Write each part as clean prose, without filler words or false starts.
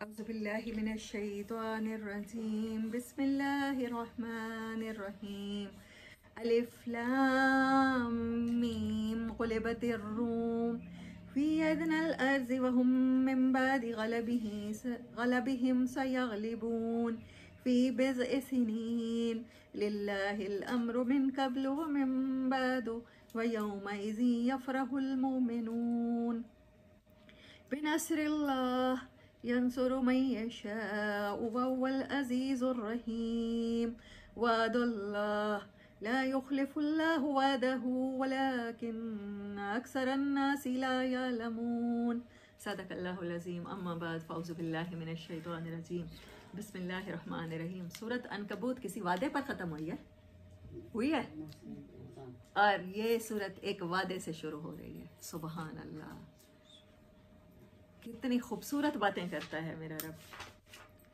अज़ुबिल्लाहि मिनश्शैतानिर्रजीम बिस्मिल्लाहिर्रहमानिर्रहीम अलिफ लाम मीम गुलिबतिर रूम फी अदनल अर्ज़ि वहुम मिन बादि गलबिहिम सयगलिबून फी बिज़इ सिनीन लिल्लाहिल अम्रु मिन क़ब्लु व मिन बादु व यौमइज़ि यफ़रहुल मुमिनून बिनस्रिल्लाह यंसुरु मन यशाअ वहुवल अज़ीज़ुर रहीम वअदल्लाह ला युख़्लिफ़ुल्लाहु वअदहु वलाकिन्न अक्सरन्नासि ला यअलमून। सदक़ल्लाहुल अज़ीम। अम्मा बाद फ़अऊज़ु बिल्लाहि मिनश्शैतानिर्रजीम बिस्मिल्लाहिर्रहमानिर्रहीम। सूरत अनकबूत किसी वादे पर ख़त्म हुई है और ये सूरत एक वादे से शुरू हो रही है। सुबहान अल्लाह, कितनी खूबसूरत बातें करता है मेरा रब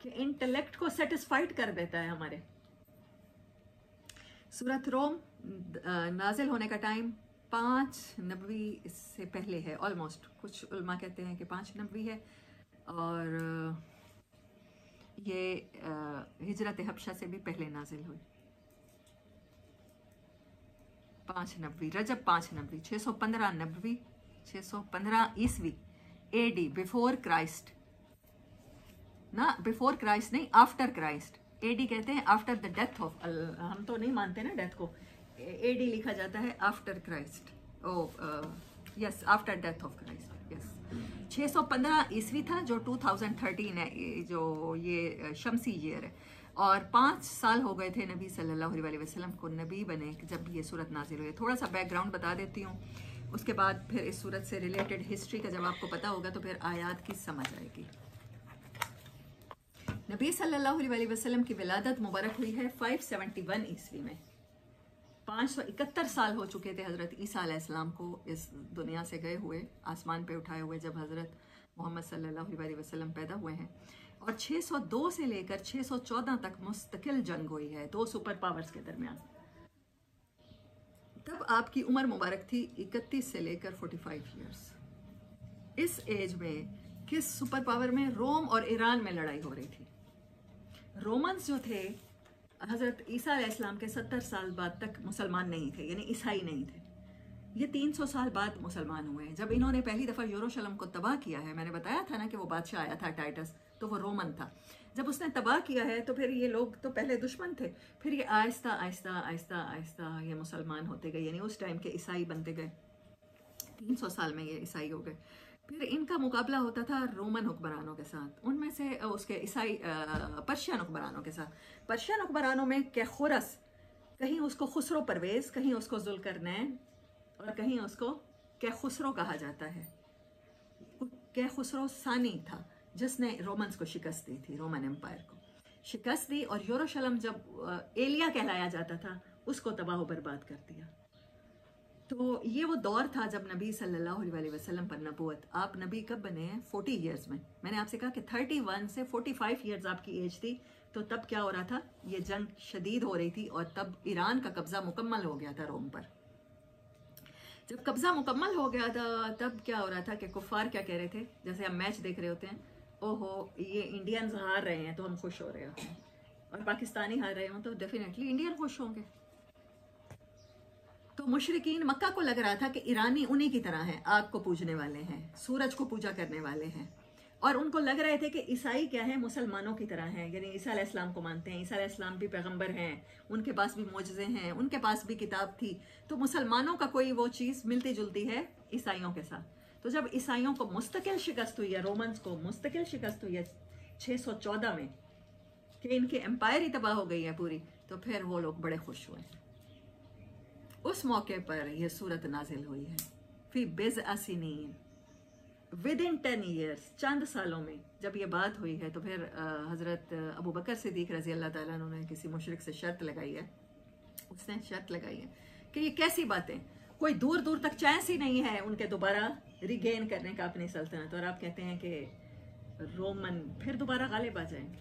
कि इंटेलेक्ट को सेटिस्फाइड कर देता है हमारे। सूरत रोम नाजिल होने का टाइम 5 नबवी से पहले है ऑलमोस्ट। कुछ उल्मा कहते हैं कि 5 नबवी है और ये हिजरत हबशा से भी पहले नाजिल हुई। 5 नबवी, रजब 5 नबवी, 615 नबवी, 615 ईस्वी AD, बिफोर क्राइस्ट ना, बिफोर क्राइस्ट नहीं, आफ्टर क्राइस्ट। AD कहते हैं आफ्टर द डेथ ऑफ, हम तो नहीं मानते ना डेथ को, AD लिखा जाता है after Christ. Yes, after death of Christ. Yes, 615 ईस्वी था जो 2013 है, जो ये शमसी ईयर है। और 5 साल हो गए थे नबी सल्लल्लाहु अलैहि वसल्लम को नबी बने जब ये सूरत नाजिल हुई। थोड़ा सा बैकग्राउंड बता देती हूँ, उसके बाद फिर इस सूरत से रिलेटेड हिस्ट्री का जब आपको पता होगा तो फिर आयात की समझ आएगी। नबी सल्लल्लाहु अलैहि वसल्लम की विलादत मुबारक हुई है 571 ईस्वी में। 571 साल हो चुके थे हज़रत ईसा अलैहिस्सलाम को इस दुनिया से गए हुए, आसमान पे उठाए हुए, जब हज़रत मोहम्मद सल्लल्लाहु अलैहि वसल्लम पैदा हुए हैं। और 602 से लेकर 614 तक मुस्तकिल जंग हुई है 2 सुपर पावर्स के दरमियान। तब आपकी उम्र मुबारक थी 31 से लेकर 45 ईयर्स। इस एज में किस सुपर पावर में? रोम और ईरान में लड़ाई हो रही थी। रोमन्स जो थे हज़रत ईसा अलैहिस्सलाम के 70 साल बाद तक मुसलमान नहीं थे, यानी ईसाई नहीं थे। ये 300 साल बाद मुसलमान हुए हैं। जब इन्होंने पहली दफ़ा यरूशलेम को तबाह किया है, मैंने बताया था ना कि वो बादशाह आया था टाइटस, तो वो रोमन था। जब उसने तबाह किया है तो फिर ये लोग तो पहले दुश्मन थे, फिर ये आहिस्ता आहिस्ता आहिस्ता आहिस्ता ये मुसलमान होते गए, यानी उस टाइम के ईसाई बनते गए। 300 साल में ये ईसाई हो गए। फिर इनका मुकाबला होता था रोमन हुक्मरानों के साथ, उनमें से उसके ईसाई पर्शियन हुक्मरानों के साथ। पर्शियन हुक्मरानों में कैखुरस, कहीं उसको खुसरो परवेज, कहीं उसको जुल्करनैन और कहीं उसको कैखुसरो कहा जाता है। कैखुसरो सानी था जिसने रोमन्स को शिकस्त दी थी, रोमन एम्पायर को शिकस्त दी, और यरूशलेम जब एलिया कहलाया जाता था उसको तबाह बर्बाद कर दिया। तो ये वो दौर था जब नबी सल्लल्लाहु अलैहि वसल्लम पर नबूवत। आप नबी कब बने हैं? 40 ईयर्स में। मैंने आपसे कहा कि 31 से 45 ईयर्स आपकी एज थी। तो तब क्या हो रहा था? ये जंग शदीद हो रही थी और तब ईरान का कब्जा मुकम्मल हो गया था रोम पर। जब कब्जा मुकम्मल हो गया था तब क्या हो रहा था कि कुफार क्या कह रहे थे, जैसे हम मैच देख रहे होते हैं, ओहो ये इंडियंस हार रहे हैं तो हम खुश हो रहे हैं, और पाकिस्तानी हार रहे हों तो डेफिनेटली इंडियन खुश होंगे। तो मुशरिकीन मक्का को लग रहा था कि ईरानी उन्हीं की तरह हैं, आग को पूजने वाले हैं, सूरज को पूजा करने वाले हैं, और उनको लग रहे थे कि ईसाई क्या है, मुसलमानों की तरह हैं, यानी ईसा अलैहिस्सलाम को मानते हैं, ईसा अलैहिस्सलाम भी पैगंबर हैं, उनके पास भी मोजज़े हैं, उनके पास भी किताब थी। तो मुसलमानों का कोई वो चीज़ मिलती जुलती है ईसाइयों के साथ। तो जब ईसाइयों को मुस्तकिल शिकस्त हुई है, रोमन्स को मुस्तकिल शिकस्त हुई है 614 में, कि इनकी एम्पायर ही तबाह हो गई है पूरी, तो फिर वो लोग बड़े खुश हुए। उस मौके पर यह सूरत नाजिल हुई है। फी बिज़अ सिनीन, विद इन 10 ईयर्स, चंद सालों में जब ये बात हुई है। तो फिर हज़रत अबू बकर सिद्दीक़ रज़ी अल्लाह ताला अन्हु ने किसी मुशरिक से शर्त लगाई है। उसने शर्त लगाई है कि ये कैसी बातें, कोई दूर दूर तक चांस ही नहीं है उनके दोबारा रिगेन करने का अपनी सल्तनत, और आप कहते हैं कि रोमन फिर दोबारा गालिब आ जाएंगे।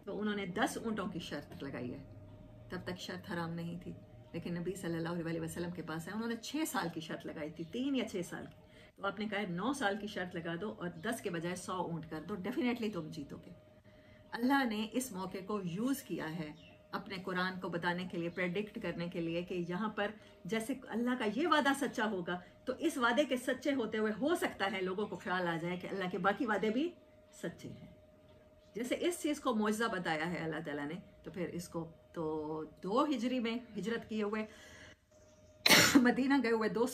तो उन्होंने 10 ऊँटों की शर्त लगाई है। तब तक शर्त हराम नहीं थी, लेकिन नबी सल्लल्लाहु अलैहि वसल्लम के पास है, उन्होंने 6 साल की शर्त लगाई थी, 3 या 6 साल की। तो आपने कहा 9 साल की शर्त लगा दो और 10 के बजाय 100 ऊंट कर दो, डेफिनेटली तुम जीतोगे। अल्लाह ने इस मौके को यूज़ किया है अपने कुरान को बताने के लिए, प्रेडिक्ट करने के लिए कि यहाँ पर जैसे अल्लाह का ये वादा सच्चा होगा, तो इस वादे के सच्चे होते हुए हो सकता है लोगों को ख्याल आ जाए कि अल्लाह के बाकी वादे भी सच्चे हैं। जैसे इस चीज़ को मुआजिज़ा बताया है अल्लाह ताला ने, तो फिर इसको तो 2 हिजरी में हिजरत किए हुए मदीना गए हुए 2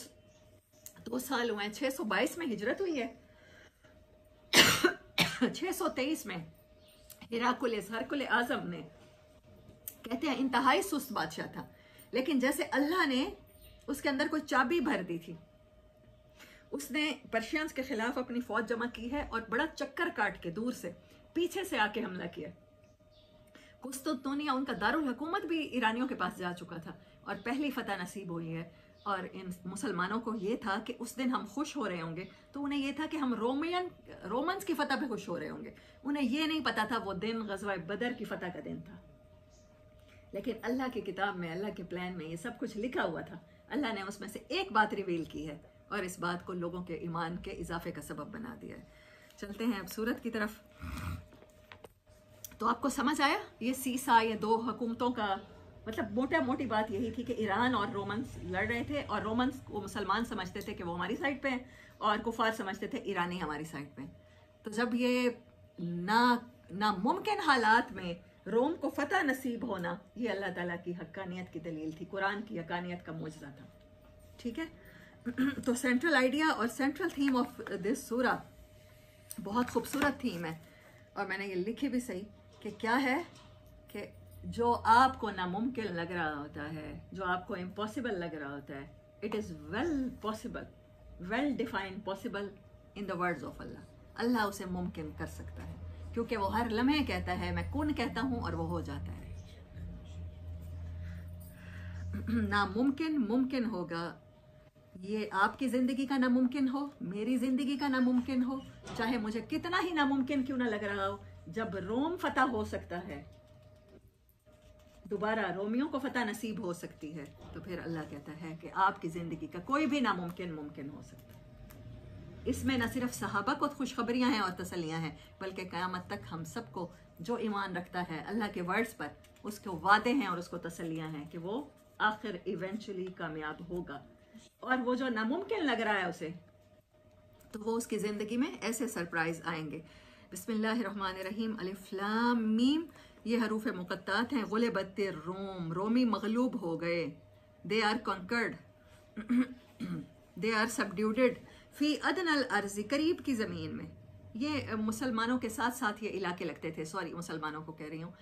साल हुए, 622 में हिजरत हुई है। 623 में हिरकुल आज़म ने, कहते हैं इंतहाई सुस्त बादशाह था, लेकिन जैसे अल्लाह ने उसके अंदर कोई चाबी भर दी थी, उसने पर्शियंस के खिलाफ अपनी फौज जमा की है और बड़ा चक्कर काट के दूर से पीछे से आके हमला किया। कुस्तुंतुनिया उनका दारुल हुकूमत भी ईरानियों के पास जा चुका था और पहली फतह नसीब हुई है। और इन मुसलमानों को ये था कि उस दिन हम खुश हो रहे होंगे, तो उन्हें ये था कि हम रोमन्स की फतह पे खुश हो रहे होंगे। उन्हें ये नहीं पता था वो दिन ग़ज़वा बदर की फतह का दिन था। लेकिन अल्लाह की किताब में, अल्लाह के प्लान में ये सब कुछ लिखा हुआ था। अल्लाह ने उसमें से एक बात रिवील की है और इस बात को लोगों के ईमान के इजाफे का सबब बना दिया है। चलते हैं अब सूरत की तरफ। तो आपको समझ आया ये सीसा, ये 2 हुकूमतों का मतलब मोटा मोटी बात यही थी कि ईरान और रोमन्स लड़ रहे थे और रोमन्स को मुसलमान समझते थे कि वो हमारी साइड पे हैं और कुफार समझते थे ईरानी हमारी साइड पे। तो जब ये नामुमकिन हालात में रोम को फतह नसीब होना, ये अल्लाह ताला की हक्कानियत की दलील थी, कुरान की हक्कानियत का मुजज़ा था। ठीक है, तो सेंट्रल आइडिया और सेंट्रल थीम ऑफ दिस सूरा बहुत खूबसूरत थीम है और मैंने ये लिखी भी सही कि क्या है कि जो आपको नामुमकिन लग रहा होता है, जो आपको इम्पॉसिबल लग रहा होता है, it is well possible, well defined possible in the words of Allah. Allah उसे मुमकिन कर सकता है क्योंकि वो हर लम्हे कहता है, मैं कुन कहता हूँ और वो हो जाता है। नामुमकिन मुमकिन होगा। ये आपकी ज़िंदगी का नामुमकिन हो, मेरी ज़िंदगी का नामुमकिन हो, चाहे मुझे कितना ही नामुमकिन क्यों ना लग रहा हो, जब रोम फतह हो सकता है, दोबारा रोमियों को फतह नसीब हो सकती है, तो फिर अल्लाह कहता है कि आपकी ज़िंदगी का कोई भी नामुमकिन मुमकिन हो सकता है। इसमें न सिर्फ सहाबा को खुशखबरियाँ हैं और तसल्लियाँ हैं, बल्कि क़यामत तक हम सबको जो ईमान रखता है अल्लाह के वर्ड्स पर, उसको वादे हैं और उसको तसल्लियाँ हैं कि वो आखिर इवेंचुअली कामयाब होगा। और वो जो नामुमकिन लग रहा है उसे, तो वो उसकी ज़िंदगी में ऐसे सरप्राइज आएंगे। बिस्मिल्लाहिर्रहमानिर्रहीम, अलिफ लाम मीम, ये हरूफ मुक़त्तात हैं। गुलिबत्तिर रोम, रोमी मगलूब हो गए। They are conquered, they are subdued फी अदनल अर्ज़, करीब की ज़मीन में। ये मुसलमानों के साथ साथ ये इलाके लगते थे, सॉरी मुसलमानों को कह रही हूँ,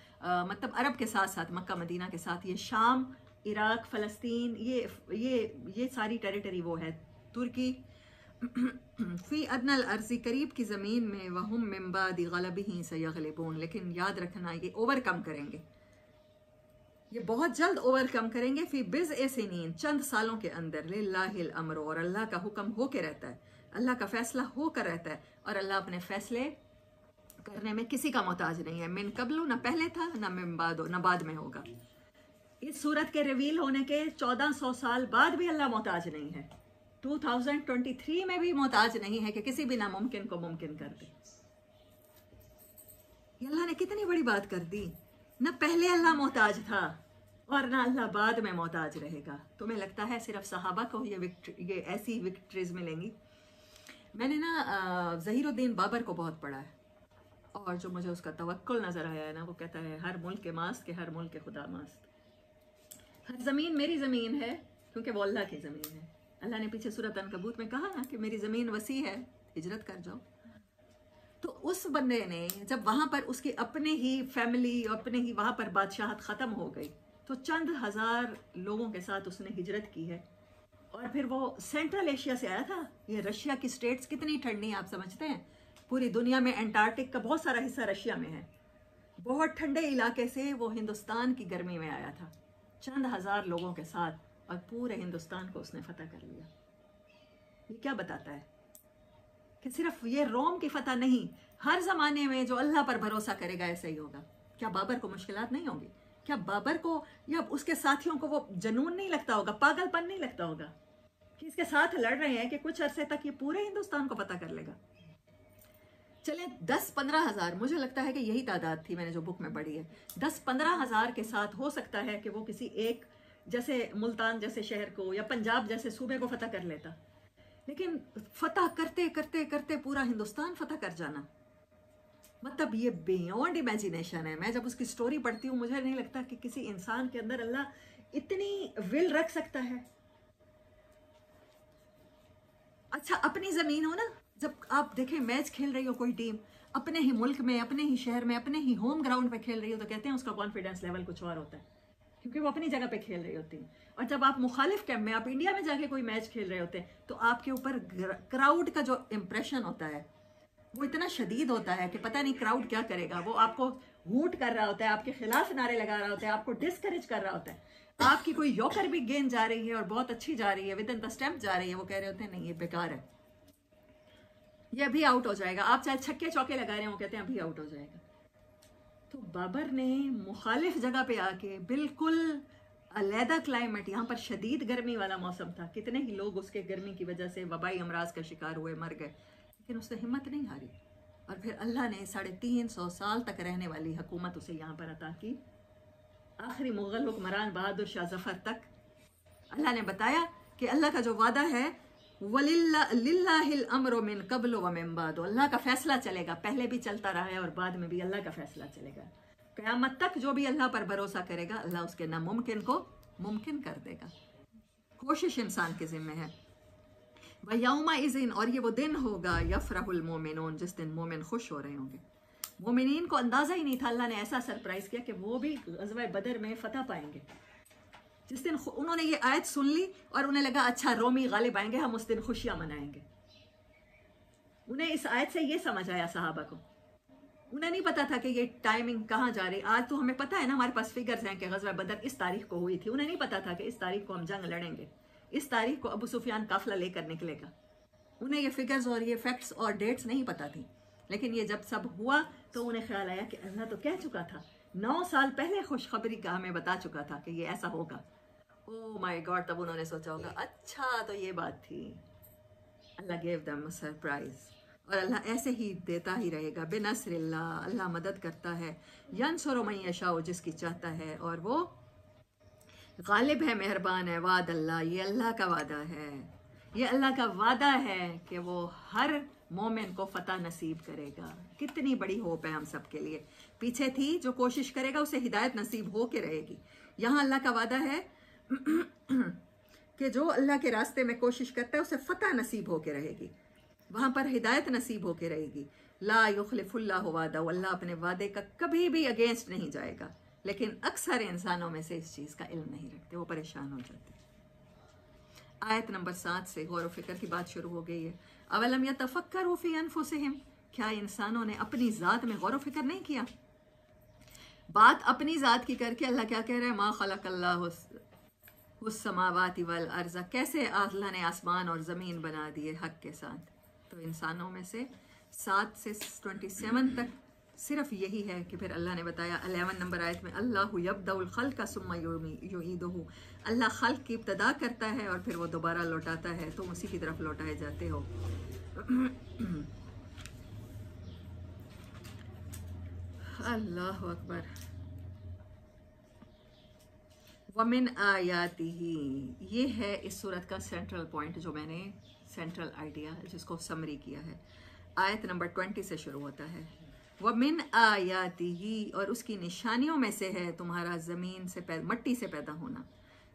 मतलब अरब के साथ साथ, मक्का मदीना के साथ, ये शाम, इराक, फ़लस्तीन, ये सारी टेरिटरी वो है तुर्की। फ़ी अदनल अर्ज़ी, करीब की ज़मीन में, वहुम मिन बादि ग़लबिही सयग़लिबून, लेकिन याद रखना ये ओवरकम करेंगे, ये बहुत जल्द ओवरकम करेंगे। फ़ी बिज़अ सिनीन, चंद सालों के अंदर। लिल्लाहिल अम्र, और अल्लाह का हुक्म होके रहता है, अल्लाह का फ़ैसला होकर रहता है और अल्लाह अपने फ़ैसले करने में किसी का मोहताज नहीं है। मिन कबलू, ना पहले था, ना मिन बादो, ना बाद में होगा। इस सूरत के रिवील होने के 1400 साल बाद भी अल्लाह मोहताज नहीं है। 2023 में भी मोहताज नहीं है कि किसी भी नामुमकिन को मुमकिन कर दे। अल्लाह ने कितनी बड़ी बात कर दी। न पहले अल्लाह मोहताज था और ना अल्लाह बाद में मोहताज रहेगा। तुम्हें लगता है सिर्फ सहाबा को ये ऐसी विक्ट्रीज मिलेंगी? मैंने ना ज़हीरुद्दीन बाबर को बहुत पढ़ा है और जो मुझे उसका तवक्कुल नज़र आया है ना, वो कहता है हर मुल्क के मास्त के हर मुल्क के खुदा मास्त। हर ज़मीन मेरी ज़मीन है क्योंकि वो अल्लाह की ज़मीन है। अल्लाह ने पीछे सूरत अनकबूत में कहा ना कि मेरी ज़मीन वसी है, हिजरत कर जाओ। तो उस बंदे ने जब वहाँ पर उसकी अपने ही फैमिली, अपने ही वहाँ पर बादशाहत ख़त्म हो गई, तो चंद हज़ार लोगों के साथ उसने हिजरत की है। और फिर वो सेंट्रल एशिया से आया था। ये रशिया की स्टेट्स कितनी ठंडी आप समझते हैं? पूरी दुनिया में एंटार्कटिक का बहुत सारा हिस्सा रशिया में है। बहुत ठंडे इलाके से वो हिंदुस्तान की गर्मी में आया था चंद हज़ार लोगों के साथ, और पूरे हिंदुस्तान को उसने फतह कर लिया। ये क्या बताता है कि सिर्फ ये रोम की फतह नहीं, हर ज़माने में जो अल्लाह पर भरोसा करेगा ऐसा ही होगा। क्या बाबर को मुश्किलात नहीं होंगी? क्या बाबर को या उसके साथियों को वो जनून नहीं लगता होगा, पागलपन नहीं लगता होगा कि इसके साथ लड़ रहे हैं कि कुछ अरसे तक ये पूरे हिंदुस्तान को पता कर लेगा। चले 10-15 हज़ार, मुझे लगता है कि यही तादाद थी मैंने जो बुक में पढ़ी है, 10-15 हज़ार के साथ हो सकता है कि वो किसी एक, जैसे मुल्तान जैसे शहर को या पंजाब जैसे सूबे को फतह कर लेता। लेकिन फतह करते करते करते पूरा हिंदुस्तान फतह कर जाना, मतलब ये बियॉन्ड इमेजिनेशन है। मैं जब उसकी स्टोरी पढ़ती हूँ मुझे नहीं लगता कि किसी इंसान के अंदर अल्लाह इतनी विल रख सकता है। अच्छा, अपनी ज़मीन हो ना, जब आप देखें मैच खेल रही हो कोई टीम अपने ही मुल्क में, अपने ही शहर में, अपने ही होम ग्राउंड पे खेल रही हो, तो कहते हैं उसका कॉन्फिडेंस लेवल कुछ और होता है, क्योंकि वो अपनी जगह पे खेल रही होती है। और जब आप मुखालिफ कैंप में, आप इंडिया में जाके कोई मैच खेल रहे होते हैं, तो आपके ऊपर क्राउड का जो इम्प्रेशन होता है वो इतना शदीद होता है कि पता नहीं क्राउड क्या करेगा। वो आपको हूट कर रहा होता है, आपके खिलाफ नारे लगा रहा होता है, आपको डिस्करेज कर रहा होता है। आपकी कोई यॉकर भी गेंद जा रही है और बहुत अच्छी जा रही है, विद इन द स्टंप जा रही है, वो कह रहे होते हैं नहीं ये बेकार है, ये अभी आउट हो जाएगा। आप चाहे छक्के चौके लगा रहे हो, कहते हैं अभी आउट हो जाएगा। तो बाबर ने मुखालिफ जगह पे आके, बिल्कुल अलहदा क्लाइमेट, यहाँ पर शदीद गर्मी वाला मौसम था, कितने ही लोग उसके गर्मी की वजह से वबाई अमराज का शिकार हुए, मर गए, लेकिन उसने हिम्मत नहीं हारी। और फिर अल्लाह ने 350 साल तक रहने वाली हुकूमत उसे यहाँ पर अता की। आखिरी मुगल हुक्मरान बहादुर शाह जफर तक अल्लाह ने बताया कि अल्लाह का जो वादा है, वलिल्लाहिल अम्रु मिन क़ब्ल व मिन बाद, अल्लाह का फैसला चलेगा, पहले भी चलता रहा है और बाद में भी अल्लाह का फैसला चलेगा। क़यामत तक जो भी अल्लाह पर भरोसा करेगा, अल्लाह उसके नामुमकिन को मुमकिन कर देगा। कोशिश इंसान के जिम्मे है। व यौमा इज़िन, और ये वो दिन होगा, यफ़रहुल मोमिनून, जिस दिन मोमिन खुश हो रहे होंगे। मोमिनीन को अंदाज़ा ही नहीं था, अल्लाह ने ऐसा सरप्राइज़ किया कि वो भी ग़ज़वा बदर में फ़तह पाएंगे। जिस दिन उन्होंने ये आयत सुन ली और उन्हें लगा अच्छा रोमी गालिब आएंगे, हम उस दिन खुशियाँ मनाएंगे। उन्हें इस आयत से ये समझ आया सहाबा को, उन्हें नहीं पता था कि ये टाइमिंग कहाँ जा रही। आज तो हमें पता है ना, हमारे पास फिगर्स हैं कि ग़ज़वा बदर इस तारीख को हुई थी, उन्हें नहीं पता था कि इस तारीख को हम जंग लड़ेंगे, इस तारीख को अबू सुफियान काफिला लेकर निकलेगा। उन्हें ये फिगर्स और ये फैक्ट्स और डेट्स नहीं पता थी। लेकिन ये जब सब हुआ तो उन्हें ख्याल आया कि अल्लाह तो कह चुका था, 9 साल पहले खुशखबरी का हमें बता चुका था कि ये ऐसा होगा। ओह माय गॉड, तब उन्होंने सोचा होगा अच्छा तो ये बात थी। अल्लाह गेव देम सरप्राइज, और अल्लाह ऐसे ही देता ही रहेगा। बिनसरिल्लाह, अल्लाह मदद करता है, यंसुरु मन यशाउ, जिसकी चाहता है, और वो गालिब है, मेहरबान है। वाद अल्लाह, ये अल्लाह का वादा है, ये अल्लाह का वादा है कि वो हर मोमिन को फतह नसीब करेगा। कितनी बड़ी होप है हम सब के लिए। पीछे थी जो कोशिश करेगा उसे हिदायत नसीब हो के रहेगी। यहाँ अल्लाह का वादा है कि जो अल्लाह के रास्ते में कोशिश करता है उसे फतह नसीब हो के रहेगी, वहाँ पर हिदायत नसीब हो के रहेगी। ला युखलिफुल्लाहु वादा, अल्लाह अपने वादे का कभी भी अगेंस्ट नहीं जाएगा। लेकिन अक्सर इंसानों में से इस चीज़ का इल्म नहीं रखते, वो परेशान हो जाते हैं। आयत नंबर 7 से गौर व फिक्र की बात शुरू हो गई है। अवलम यतफक्करू फी अनफुसिहिम, क्या इंसानों ने अपनी ज़ात में गौर व फिक्र नहीं किया? बात अपनी ज़ात की करके अल्लाह क्या कह रहा है, मा खलक़ल्लाहु समावाति वल अर्ज़, कैसे अल्लाह ने आसमान और ज़मीन बना दिए हक के साथ। तो इंसानों में से 7 से 27 तक सिर्फ यही है कि फिर अल्लाह ने बताया 11 नंबर आयत में, अल्लाहु यब्दउल खल्क़ सुम्मा युईदुहु, अल्लाह खल्क़ की इब्तिदा करता है और फिर वो दोबारा लौटाता है, तो उसी की तरफ लौटाए जाते हो। अल्लाहु अकबर। वमिन आयातिही, ये है इस सूरत का सेंट्रल पॉइंट, जो मैंने सेंट्रल आइडिया जिसको समरी किया है। आयत नंबर 20 से शुरू होता है, वमिन आयातिही, और उसकी निशानियों में से है तुम्हारा ज़मीन से मट्टी से पैदा होना,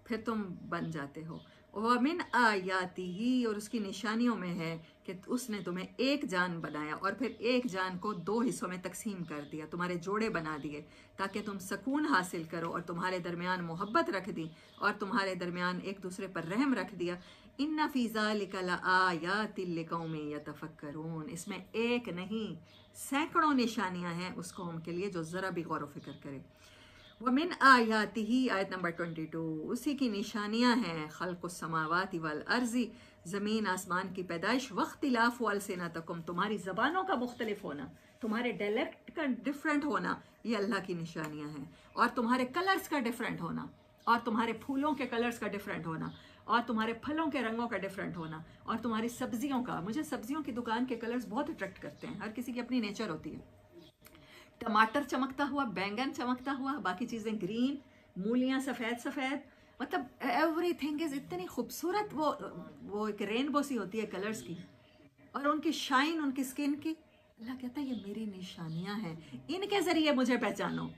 फिर तुम बन जाते हो। वमिन आयातिही, और उसकी निशानियों में है कि उसने तुम्हें एक जान बनाया और फिर एक जान को 2 हिस्सों में तकसीम कर दिया, तुम्हारे जोड़े बना दिए ताकि तुम सुकून हासिल करो, और तुम्हारे दरमियान मोहब्बत रख दी और तुम्हारे दरमियान एक दूसरे पर रहम रख दिया। इन्ना फी ज़ालिका लआयातिल लिक़ौमिन यतफ़क्करून, इसमें एक नहीं सैकड़ों निशानियां हैं उस कौम के लिए जो ज़रा भी गौर व फिक्र करे। वमिन आयातिही, आयत नंबर 22, उसी की निशानियां हैं खल्क़ुस समावाति वल अर्ज़ी, ज़मीन आसमान की पैदाइश, वख्तिलाफ़ु अलसिनतकुम, तुम्हारी ज़बानों का मुख्तलिफ होना, तुम्हारे डायलेक्ट का डिफरेंट होना, ये अल्लाह की निशानियां हैं, और तुम्हारे कलर्स का डिफरेंट होना, और तुम्हारे फूलों के कलर्स का डिफरेंट होना, और तुम्हारे फलों के रंगों का डिफरेंट होना, और तुम्हारी सब्जियों का। मुझे सब्जियों की दुकान के कलर्स बहुत अट्रैक्ट करते हैं, हर किसी की अपनी नेचर होती है। टमाटर चमकता हुआ, बैंगन चमकता हुआ, बाकी चीज़ें ग्रीन, मूलियाँ सफ़ेद सफ़ेद, मतलब एवरीथिंग इज़ इतनी खूबसूरत। वो एक रेनबो सी होती है कलर्स की, और उनकी शाइन, उनकी स्किन की। अल्लाह कहता है ये मेरी निशानियां हैं, इनके ज़रिए मुझे पहचानो।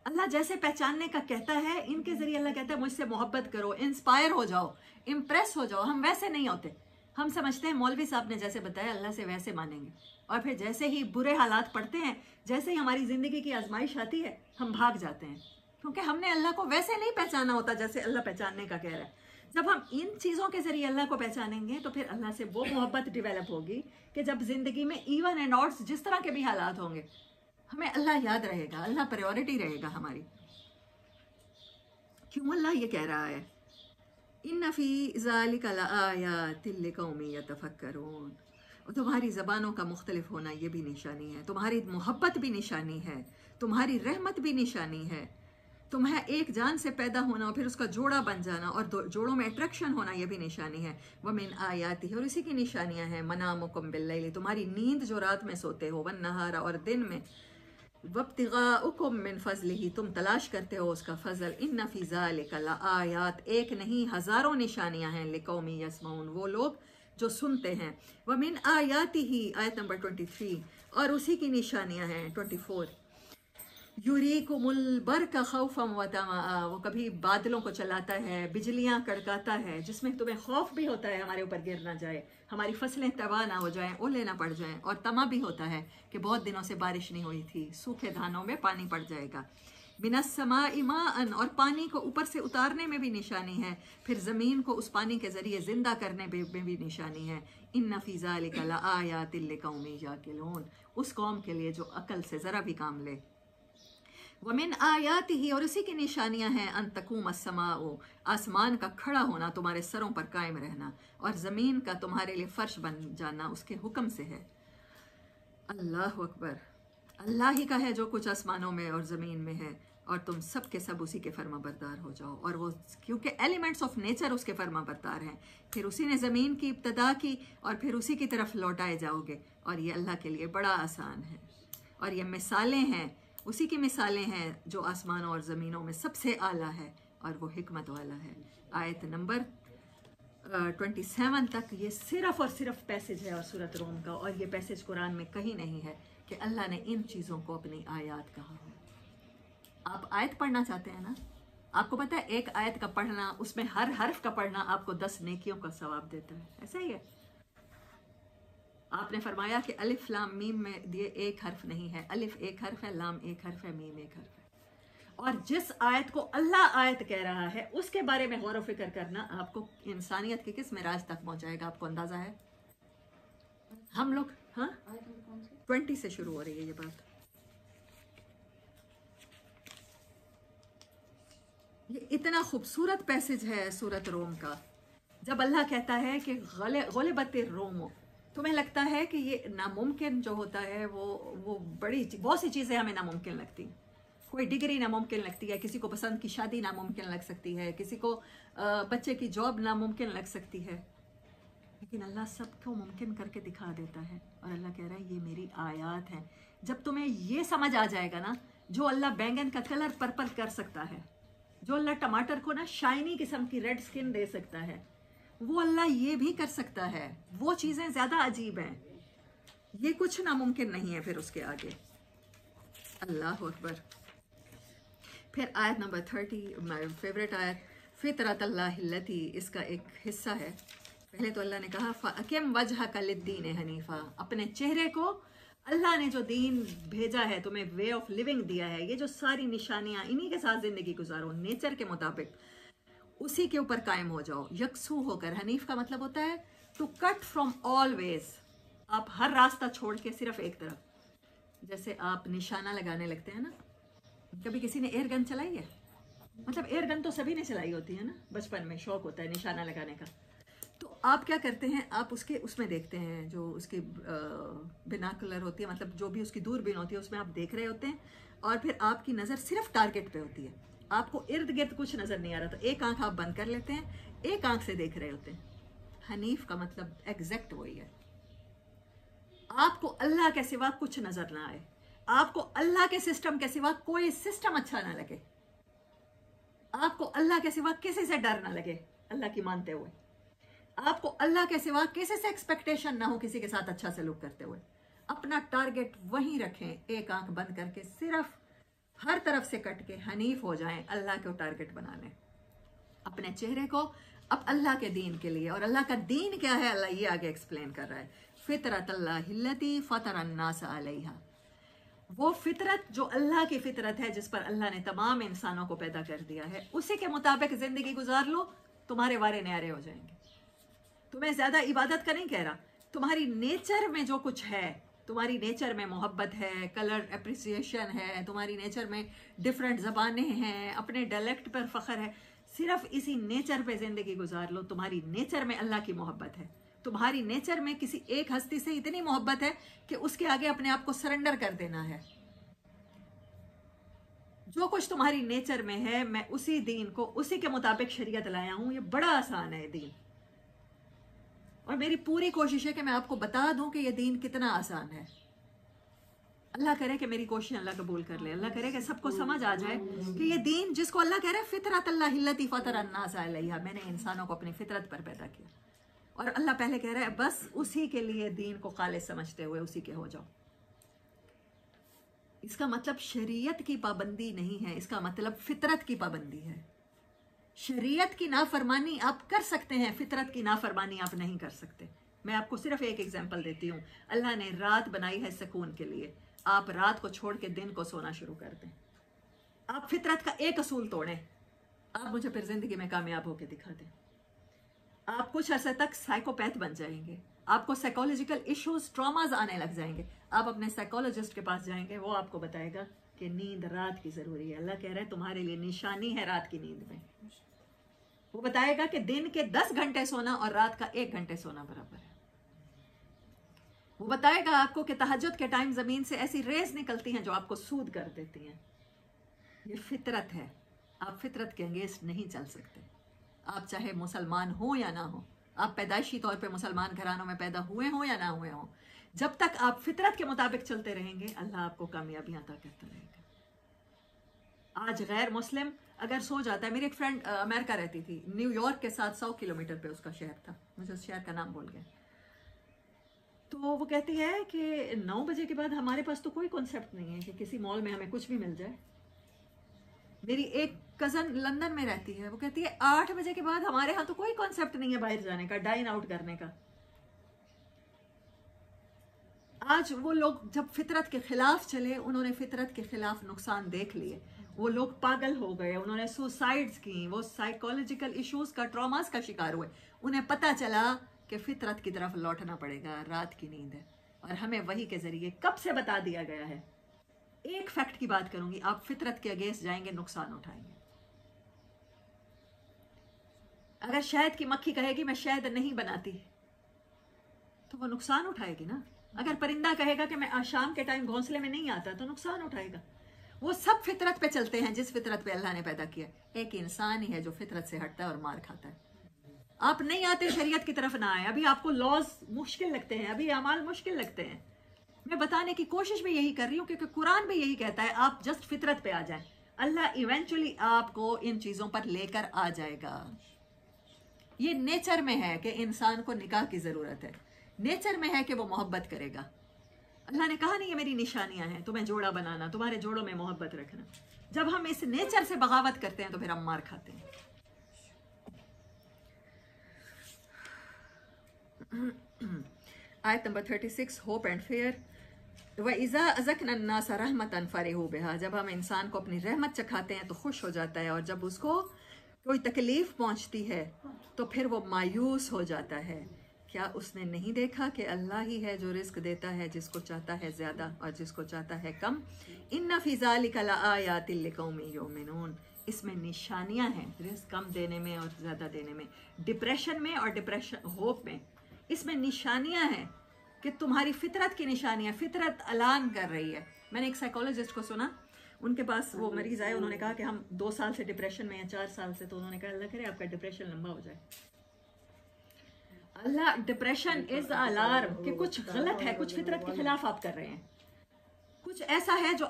अल्लाह जैसे पहचानने का कहता है, इनके ज़रिए अल्लाह कहता है मुझसे मोहब्बत करो, इंस्पायर हो जाओ, इम्प्रेस हो जाओ। हम वैसे नहीं होते, हम समझते हैं मौलवी साहब ने जैसे बताया अल्लाह से वैसे मानेंगे, और फिर जैसे ही बुरे हालात पड़ते हैं, जैसे ही हमारी ज़िंदगी की आजमाइश आती है, हम भाग जाते हैं, क्योंकि हमने अल्लाह को वैसे नहीं पहचाना होता जैसे अल्लाह पहचानने का कह रहा है। जब हम इन चीज़ों के ज़रिए अल्लाह को पहचानेंगे तो फिर अल्लाह से वो मोहब्बत डेवलप होगी कि जब ज़िंदगी में इवन एंड ऑड्स जिस तरह के भी हालात होंगे, हमें अल्लाह याद रहेगा, अल्लाह प्रायोरिटी रहेगा हमारी। क्यों अल्लाह ये कह रहा है, इन्ना फी ज़ालिका लआयातिन लिक़ौमिन यतफ़क्करून। और तुम्हारी ज़बानों का मुख्तलिफ होना ये भी निशानी है, तुम्हारी मोहब्बत भी निशानी है, तुम्हारी रहमत भी निशानी है। तुम्हें एक जान से पैदा होना और फिर उसका जोड़ा बन जाना और जोड़ों में अट्रैक्शन होना, यह भी निशानी है। वमिन आयाती है, और इसी की निशानियां हैं, मनामुकुम बिल्लैल, तुम्हारी नींद जो रात में सोते हो, वन नहारा, और दिन में, वब्तिगाउकुम मिन फज़लिही, तुम तलाश करते हो उसका फजल। इन्ना फी ज़ालिका लआयात, एक नहीं हज़ारों निशानियां हैं, लिक़ौमी यसमऊन, वो लोग जो सुनते हैं। वमिन आयातिही, आयत नंबर 23, और उसी की निशानियां हैं 24, युरीकुमुल बरका खौफम व तमा, वो कभी बादलों को चलाता है, बिजलियां कड़काता है, जिसमें तुम्हें खौफ भी होता है हमारे ऊपर गिर ना जाए, हमारी फसलें तबाह ना हो जाएं, ओले ना पड़ जाएं, और तमा भी होता है कि बहुत दिनों से बारिश नहीं हुई थी, सूखे धानों में पानी पड़ जाएगा। मिनस समाई माअन, और पानी को ऊपर से उतारने में भी निशानी है, फिर ज़मीन को उस पानी के ज़रिए ज़िंदा करने में भी निशानी है। इन्ना फी ज़ालिका लआयातिन लिक़ौमिन याक़िलून, उस कौम के लिए जो अकल से ज़रा भी काम ले। वमिन आयाती ही, और इसी की निशानियां हैं, अन तकूम अस्समाउ, आसमान का खड़ा होना, तुम्हारे सरों पर कायम रहना, और ज़मीन का तुम्हारे लिए फ़र्श बन जाना उसके हुक्म से है। अल्लाह अकबर, अल्लाह ही का है जो कुछ आसमानों में और ज़मीन में है, और तुम सब के सब उसी के फर्मा बरदार हो जाओ। और वो क्योंकि एलिमेंट्स ऑफ नेचर उसके फर्मा बरदार हैं, फिर उसी ने ज़मीन की इब्तदा की और फिर उसी की तरफ लौटाए जाओगे, और ये अल्लाह के लिए बड़ा आसान है। और ये मिसालें हैं, उसी की मिसालें हैं जो आसमानों और ज़मीनों में सबसे आला है, और वो हिकमत वाला है। आयत नंबर 27 तक ये सिर्फ़ और सिर्फ पैसेज है और सूरत रोम का, और ये पैसेज कुरान में कहीं नहीं है कि अल्लाह ने इन चीज़ों को अपनी आयत कहा हो। आप आयत पढ़ना चाहते हैं ना, आपको पता है एक आयत का पढ़ना, उसमें हर हर्फ का पढ़ना आपको 10 नेकियों का सवाब देता है, ऐसा ही है। आपने फरमाया कि अलिफ लाम मीम में दिए एक हर्फ नहीं है, अलिफ एक हर्फ है, लाम एक हर्फ है, मीम एक हर्फ है। और जिस आयत को अल्लाह आयत कह रहा है उसके बारे में गौर व फिक्र करना आपको इंसानियत के किस मिराज तक पहुंचाएगा, आपको अंदाजा है। हम लोग 20 से शुरू हो रही है ये बात। ये इतना खूबसूरत पैसेज है सूरत रोम का, जब अल्लाह कहता है कि ग़ुलिबतिर रोम, तुम्हें लगता है कि ये नामुमकिन जो होता है वो बहुत सी चीज़ें हमें नामुमकिन लगती हैं। कोई डिग्री नामुमकिन लगती है, किसी को पसंद की शादी नामुमकिन लग सकती है, किसी को बच्चे की जॉब नामुमकिन लग सकती है, लेकिन अल्लाह सबको मुमकिन करके दिखा देता है। और अल्लाह कह रहा है ये मेरी आयत है। जब तुम्हें ये समझ आ जाएगा ना, जो अल्लाह बैंगन का कलर पर्पल कर सकता है, जो अल्लाह टमाटर को ना शाइनी किस्म की रेड स्किन दे सकता है, वो अल्लाह ये भी कर सकता है। वो चीज़ें ज़्यादा अजीब हैं, ये कुछ नामुमकिन नहीं है। फिर उसके आगे अल्लाह अकबर। फिर आयत नंबर 30, माय फेवरेट आयत, फितरतल्लाहिल्लती, इसका एक हिस्सा है। पहले तो अल्लाह ने कहा फ़अक़िम वजहका लिद्दीन हनीफ़ा, अपने चेहरे को, अल्लाह ने जो दीन भेजा है, तुम्हें वे ऑफ लिविंग दिया है, ये जो सारी निशानियाँ, इन्हीं के साथ ज़िंदगी गुजारो नेचर के मुताबिक, उसी के ऊपर कायम हो जाओ, यकसू होकर। हनीफ का मतलब होता है to cut from all ways, आप हर रास्ता छोड़ के सिर्फ एक तरफ। जैसे आप निशाना लगाने लगते हैं ना, कभी किसी ने एयर गन चलाई है, मतलब एयर गन तो सभी ने चलाई होती है ना, बचपन में शौक होता है निशाना लगाने का। तो आप क्या करते हैं, आप उसमें देखते हैं, जो उसकी बिनाकुलर होती है, मतलब जो भी उसकी दूरबीन होती है, उसमें आप देख रहे होते हैं, और फिर आपकी नज़र सिर्फ टारगेट पे होती है, आपको इर्द गिर्द कुछ नज़र नहीं आ रहा। तो एक आंख आप बंद कर लेते हैं, एक आंख से देख रहे होते हैं। हनीफ का मतलब एग्जैक्ट वही है, आपको अल्लाह के सिवा कुछ नजर ना आए, आपको अल्लाह के सिस्टम के सिवा कोई सिस्टम अच्छा ना लगे, आपको अल्लाह के सिवा किसी से डर ना लगे अल्लाह की मानते हुए, आपको अल्लाह के सिवा किसी से एक्सपेक्टेशन ना हो किसी के साथ अच्छा सलूक करते हुए। अपना टारगेट वहीं रखें, एक आंख बंद करके सिर्फ हर तरफ से कट के हनीफ हो जाएं, अल्लाह को टारगेट बना लें अपने चेहरे को अब अल्लाह के दीन के लिए। और अल्लाह का दीन क्या है, अल्लाह ये आगे एक्सप्लेन कर रहा है, फितरत अल्लाहिल्लती फतरन्नास अलैहा, वो फितरत जो अल्लाह की फितरत है जिस पर अल्लाह ने तमाम इंसानों को पैदा कर दिया है, उसी के मुताबिक जिंदगी गुजार लो, तुम्हारे वारे न्यारे हो जाएंगे। तुम्हें ज्यादा इबादत का नहीं कह रहा, तुम्हारी नेचर में जो कुछ है, तुम्हारी नेचर में मोहब्बत है, कलर एप्रिसिएशन है, तुम्हारी नेचर में डिफरेंट ज़बानें हैं, अपने डायलेक्ट पर फ़ख्र है, सिर्फ इसी नेचर पे ज़िंदगी गुजार लो। तुम्हारी नेचर में अल्लाह की मोहब्बत है, तुम्हारी नेचर में किसी एक हस्ती से इतनी मोहब्बत है कि उसके आगे अपने आप को सरेंडर कर देना है। जो कुछ तुम्हारी नेचर में है, मैं उसी दीन को उसी के मुताबिक शरीयत लाया हूँ। ये बड़ा आसान है दीन, और मेरी पूरी कोशिश है कि मैं आपको बता दूं कि ये दीन कितना आसान है। अल्लाह करे कि मेरी कोशिश अल्लाह कबूल कर ले, अल्लाह करे कि सबको समझ आ जाए कि ये दीन जिसको अल्लाह कह रहा है फितरत अल्लाहिल्लती फतरन्नास अलैहा, मैंने इंसानों को अपनी फितरत पर पैदा किया, और अल्लाह पहले कह रहा है बस उसी के लिए दीन को खालिस समझते हुए उसी के हो जाओ। इसका मतलब शरीयत की पाबंदी नहीं है, इसका मतलब फितरत की पाबंदी है। शरीयत की नाफरमानी आप कर सकते हैं, फितरत की नाफरमानी आप नहीं कर सकते। मैं आपको सिर्फ एक एग्जांपल देती हूँ। अल्लाह ने रात बनाई है सुकून के लिए, आप रात को छोड़ के दिन को सोना शुरू कर दें, आप फितरत का एक असूल तोड़ें, आप मुझे फिर जिंदगी में कामयाब होकर दिखा दें। आप कुछ अर्से तक साइकोपैथ बन जाएंगे, आपको साइकोलॉजिकल इश्यूज ट्रॉमाज आने लग जाएंगे, आप अपने साइकोलॉजिस्ट के पास जाएंगे, वो आपको बताएगा कि नींद रात की जरूरी है। अल्लाह कह रहा है तुम्हारे लिए निशानी है रात की नींद में। वो बताएगा कि दिन के 10 घंटे सोना और रात का 1 घंटे सोना बराबर है। वो बताएगा आपको कि तहज्जुद के टाइम जमीन से ऐसी रेज निकलती हैं जो आपको सूद कर देती हैं। ये फितरत है, आप फितरत के अगेंस्ट नहीं चल सकते। आप चाहे मुसलमान हो या ना हो, आप पैदाइशी तौर पे मुसलमान घरानों में पैदा हुए हो या ना हुए हो, जब तक आप फितरत के मुताबिक चलते रहेंगे अल्लाह आपको कामयाबी अता करता रहेगा। आज गैर मुस्लिम अगर सो जाता है, मेरी एक फ्रेंड अमेरिका रहती थी, न्यूयॉर्क के साथ 100 किलोमीटर पे उसका शहर था, मुझे उस शहर का नाम भूल गया। तो वो कहती है कि 9 बजे के बाद हमारे पास तो कोई कॉन्सेप्ट नहीं है कि किसी मॉल में हमें कुछ भी मिल जाए। मेरी एक कजन लंदन में रहती है, वो कहती है 8 बजे के बाद हमारे यहाँ तो कोई कॉन्सेप्ट नहीं है बाहर जाने का, डाइन आउट करने का। आज वो लोग जब फितरत के खिलाफ चले, उन्होंने फितरत के खिलाफ नुकसान देख लिए, वो लोग पागल हो गए, उन्होंने सुसाइड्स की, वो साइकोलॉजिकल इश्यूज का, ट्रॉमास का शिकार हुए। उन्हें पता चला कि फितरत की तरफ लौटना पड़ेगा, रात की नींद है, और हमें वही के जरिए कब से बता दिया गया है। एक फैक्ट की बात करूंगी, आप फितरत के अगेंस्ट जाएंगे नुकसान उठाएंगे। अगर शहद की मक्खी कहेगी मैं शहद नहीं बनाती, तो वो नुकसान उठाएगी ना। अगर परिंदा कहेगा कि मैं शाम के टाइम घोंसले में नहीं आता, तो नुकसान उठाएगा। वो सब फितरत पे चलते हैं जिस फितरत पे अल्लाह ने पैदा किया। एक इंसान ही है जो फितरत से हटता है और मार खाता है। आप नहीं आते शरीयत की तरफ ना आए, अभी आपको लॉज मुश्किल लगते हैं, अभी अमाल मुश्किल लगते हैं। मैं बताने की कोशिश भी यही कर रही हूँ क्योंकि कुरान भी यही कहता है, आप जस्ट फितरत पे आ जाएं, अल्लाह इवेंचुअली आपको इन चीजों पर लेकर आ जाएगा। ये नेचर में है कि इंसान को निकाह की जरूरत है, नेचर में है कि वो मोहब्बत करेगा। अल्लाह ने कहा नहीं ये मेरी निशानियां हैं, तुम्हें जोड़ा बनाना, तुम्हारे जोड़ों में मोहब्बत रखना। जब हम इस नेचर से बगावत करते हैं तो फिर हम मार खाते हैं। आयत नंबर 36, होप एंड फेयर। वइज़ा अज़क़ना अन्नास रहमतन फ़रिहू बिहा, जब हम इंसान को अपनी रहमत चखाते हैं तो खुश हो जाता है, और जब उसको कोई तकलीफ पहुंचती है तो फिर वो मायूस हो जाता है। क्या उसने नहीं देखा कि अल्लाह ही है जो रिस्क देता है जिसको चाहता है ज़्यादा और जिसको चाहता है कम। इन्ना फ़ी ज़ालिका लआयातिन लिक़ौमिन युमिनून, इसमें निशानियां हैं रिस्क कम देने में और ज़्यादा देने में, डिप्रेशन में और डिप्रेशन होप में। इसमें निशानियां हैं कि तुम्हारी फितरत की निशानियां, फितरत ऐलान कर रही है। मैंने एक साइकोलॉजिस्ट को सुना, उनके पास वो मरीज आए, उन्होंने कहा कि हम 2 साल से डिप्रेशन में हैं, 4 साल से। तो उन्होंने कहा अल्लाह करे आपका डिप्रेशन लंबा हो जाए। अल्लाह, डिप्रेशन इज अलार्म कि कुछ गलत है, कुछ फितरत के खिलाफ आप कर रहे हैं, कुछ ऐसा है जो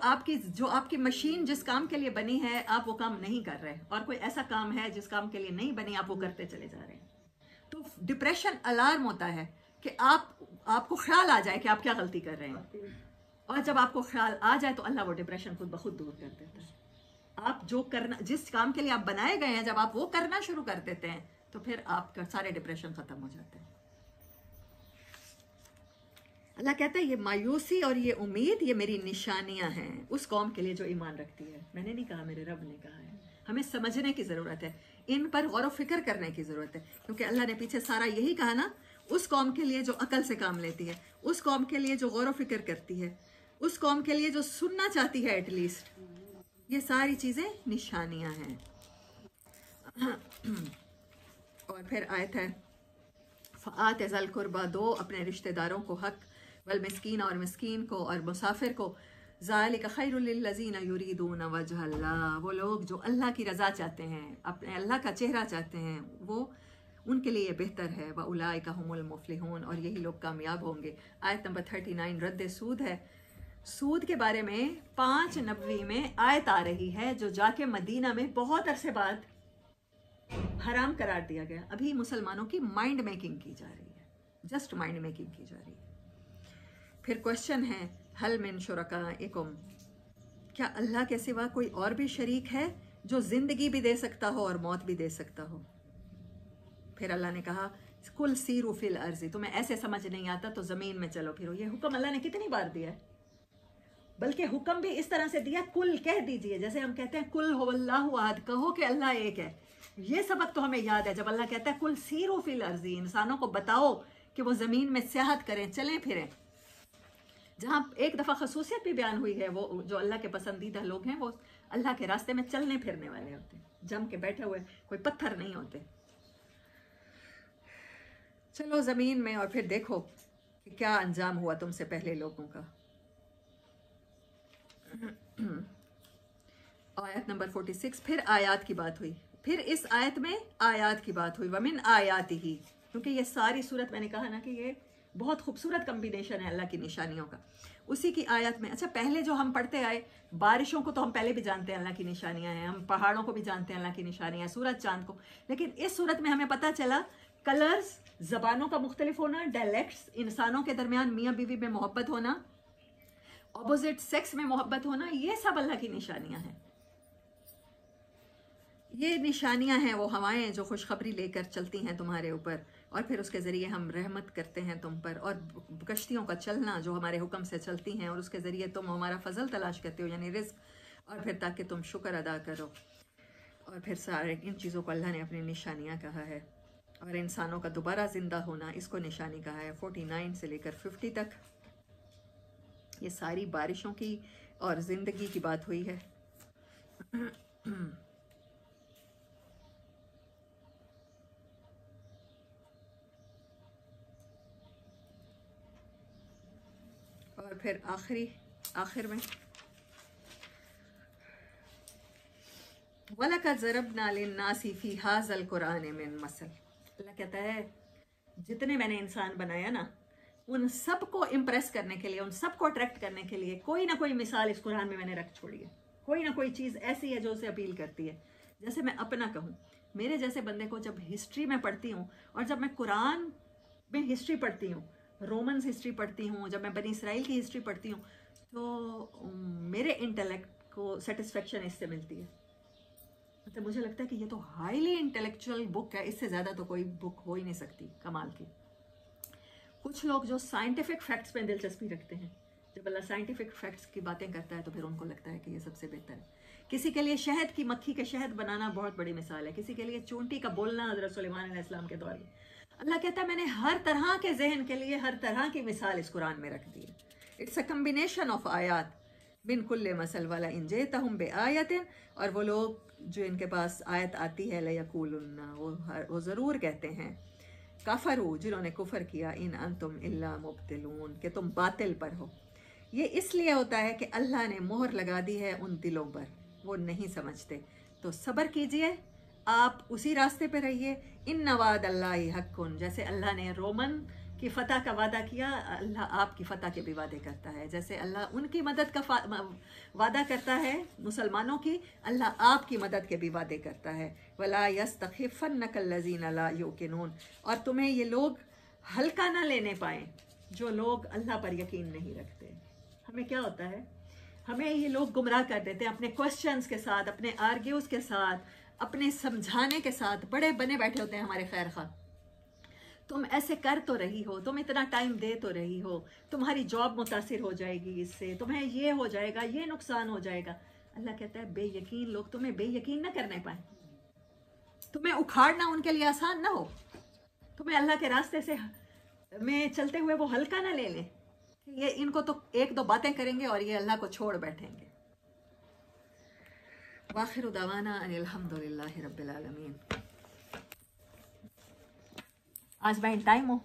आपकी मशीन जिस काम के लिए बनी है आप वो काम नहीं कर रहे, और कोई ऐसा काम है जिस काम के लिए नहीं बनी आप वो करते चले जा रहे हैं। तो डिप्रेशन अलार्म होता है कि आपको ख्याल आ जाए कि आप क्या गलती कर रहे हैं, और जब आपको ख्याल आ जाए तो अल्लाह वो डिप्रेशन खुद ब खुद दूर कर देता है। आप जो करना, जिस काम के लिए आप बनाए गए हैं, जब आप वो करना शुरू कर देते हैं तो फिर आपका सारे डिप्रेशन खत्म हो जाते हैं। अल्लाह कहता है ये मायूसी और ये उम्मीद ये मेरी निशानियां हैं उस कौम के लिए जो ईमान रखती है। मैंने नहीं कहा, मेरे रब ने कहा है। हमें समझने की ज़रूरत है, इन पर गौर व फिक्र करने की ज़रूरत है, क्योंकि अल्लाह ने पीछे सारा यही कहा ना, उस कौम के लिए जो अकल से काम लेती है, उस कौम के लिए जो गौर व फिक्र करती है, उस कौम के लिए जो सुनना चाहती है एटलीस्ट, ये सारी चीज़ें निशानियां हैं। और फिर आयत है फ़ात ज़ल कुर्बा, दो अपने रिश्तेदारों को हक, वल मिस्कीन और मिस्कीन को, और मुसाफिर को, ज़ालिका खैरुल लिल्लज़ीना युरीदूना वजह अल्लाह, वो लोग जो अल्लाह की रज़ा चाहते हैं, अपने अल्लाह का चेहरा चाहते हैं, वो उनके लिए बेहतर है। व उलाइका हुमुल मुफ्लिहून, और यही लोग कामयाब होंगे। आयत नंबर 39 रद्द सूद है। सूद के बारे में 5 नबवी में आयत आ रही है जो जाके मदीना में बहुत अरसे बाद हराम करार दिया गया। अभी मुसलमानों की माइंड मेकिंग की जा रही है, जस्ट माइंड मेकिंग की जा रही है। फिर क्वेश्चन है हल मिन शुरकाइकुम, क्या अल्लाह के सिवा कोई और भी शरीक है जो जिंदगी भी दे सकता हो और मौत भी दे सकता हो? फिर अल्लाह ने कहा कुल सीरू फिल अर्ज़ी, तुम्हें ऐसे समझ नहीं आता तो ज़मीन में चलो फिरो। ये हुक्म अल्लाह ने कितनी बार दिया है, बल्कि हुक्म भी इस तरह से दिया, कुल कह दीजिए, जैसे हम कहते हैं कुल हुवल्लाहु अहद, कहो कि अल्लाह एक है। ये सबक तो हमें याद है जब अल्लाह कहता है कुल सीरू फिल अर्ज़ी, इंसानों को बताओ कि वो ज़मीन में सियाहत करें, चलें फिरें। जहाँ एक दफ़ा खसूसियत भी बयान हुई है, वो जो अल्लाह के पसंदीदा लोग हैं वो अल्लाह के रास्ते में चलने फिरने वाले होते हैं, जम के बैठे हुए कोई पत्थर नहीं होते। चलो ज़मीन में, और फिर देखो कि क्या अंजाम हुआ तुमसे पहले लोगों का। आयत नंबर 46, फिर आयात की बात हुई, फिर इस आयत में आयात की बात हुई, वमिन आयात ही, क्योंकि ये सारी सूरत मैंने कहा ना कि ये बहुत खूबसूरत कम्बिनेशन है अल्लाह की निशानियों का। उसी की आयत में, अच्छा पहले जो हम पढ़ते आए, बारिशों को तो हम पहले भी जानते हैं अल्लाह की निशानियां हैं, हम पहाड़ों को भी जानते हैं अल्लाह की निशानियां, सूरज चांद को, लेकिन इस सूरत में हमें पता चला कलर्स, ज़बानों का मुख्तलिफ होना, डायलेक्ट्स, इंसानों के दरमियान मियाँ बीवी में मोहब्बत होना, ऑपोजिट सेक्स में मोहब्बत होना, ये सब अल्लाह की निशानियां हैं। ये निशानियां हैं वो हवाएं जो खुशखबरी लेकर चलती हैं तुम्हारे ऊपर, और फिर उसके ज़रिए हम रहमत करते हैं तुम पर, और कश्तियों का चलना जो हमारे हुक्म से चलती हैं, और उसके ज़रिए तुम हमारा फजल तलाश करते हो यानी रिस्क, और फिर ताकि तुम शुक्र अदा करो। और फिर सारे इन चीज़ों को अल्लाह ने अपनी निशानियाँ कहा है। और इंसानों का दोबारा ज़िंदा होना, इसको निशानी कहा है। 49 से लेकर 50 तक ये सारी बारिशों की और ज़िंदगी की बात हुई है। और फिर आखिर में वलक़द ज़रबना लिन्नासी फ़ी हाज़ल कुरान मिन मसल, अल्लाह कहता है जितने मैंने इंसान बनाया ना, उन सबको इम्प्रेस करने के लिए, उन सबको अट्रैक्ट करने के लिए कोई ना कोई मिसाल इस कुरान में मैंने रख छोड़ी है। कोई ना कोई चीज़ ऐसी है जो उसे अपील करती है। जैसे मैं अपना कहूँ, मेरे जैसे बंदे को जब हिस्ट्री में पढ़ती हूँ, और जब मैं कुरान में हिस्ट्री पढ़ती हूँ, रोमन्स हिस्ट्री पढ़ती हूँ, जब मैं बनी इसराइल की हिस्ट्री पढ़ती हूँ, तो मेरे इंटेलेक्ट को सेटिस्फेक्शन इससे मिलती है। मतलब मुझे लगता है कि ये तो हाईली इंटेलेक्चुअल बुक है, इससे ज़्यादा तो कोई बुक हो ही नहीं सकती कमाल की। कुछ लोग जो साइंटिफिक फैक्ट्स में दिलचस्पी रखते हैं, जब अल्लाह साइंटिफिक फैक्ट्स की बातें करता है तो फिर उनको लगता है कि ये सबसे बेहतर है। किसी के लिए शहद की मक्खी के शहद बनाना बहुत बड़ी मिसाल है, किसी के लिए चूंटी का बोलना हज़रत सुलेमान अलैहिस्सलाम के दौर में। अल्लाह कहता है मैंने हर तरह के जहन के लिए हर तरह की मिसाल इस कुरान में रख दी है। इट्स अ कम्बिनेशन ऑफ आयात बिन कुल्ले मसल वाला इंजेतहुम बे आयतिन, और वो लोग जो इनके पास आयत आती है लयकूलुन्ना, वो ज़रूर कहते हैं काफरू, जिन्होंने कुफर किया, इन अंतुम इल्ला मुब्तिलून, कि तुम बातिल पर हो। ये इसलिए होता है कि अल्लाह ने मोहर लगा दी है उन दिलों पर, वो नहीं समझते। तो सब्र कीजिए, आप उसी रास्ते पे रहिए। इन नवाद अल्लाह हक्कुन, जैसे अल्लाह ने रोमन की फ़तह का वादा किया, अल्लाह आपकी फ़तह के भी वादे करता है। जैसे अल्लाह उनकी मदद का वादा करता है मुसलमानों की, अल्लाह आपकी मदद के भी वादे करता है। वला यस्तखिफ़न्नकल्लज़ीना ला युक़िनून, और तुम्हें ये लोग हल्का ना लेने पाएँ जो लोग अल्लाह पर यकीन नहीं रखते। हमें क्या होता है, हमें ये लोग गुमराह कर देते हैं अपने क्वेश्चंस के साथ, अपने आर्ग्यूज के साथ, अपने समझाने के साथ। बड़े बने बैठे होते हैं हमारे खैर खा, तुम ऐसे कर तो रही हो, तुम इतना टाइम दे तो रही हो, तुम्हारी जॉब मुतासिर हो जाएगी इससे, तुम्हें ये हो जाएगा, ये नुकसान हो जाएगा। अल्लाह कहता है बेयकीन लोग तुम्हें बेयकीन ना करने पाए, तुम्हें उखाड़ना उनके लिए आसान ना हो, तुम्हें अल्लाह के रास्ते से में चलते हुए वो हल्का ना ले लें। ये इनको तो एक दो बातें करेंगे और ये अल्लाह को छोड़ बैठेंगे। वाखिर दावाना अनिल हम्दुलिल्लाहि रब्बिल आलमीन। आज मैं टाइम हो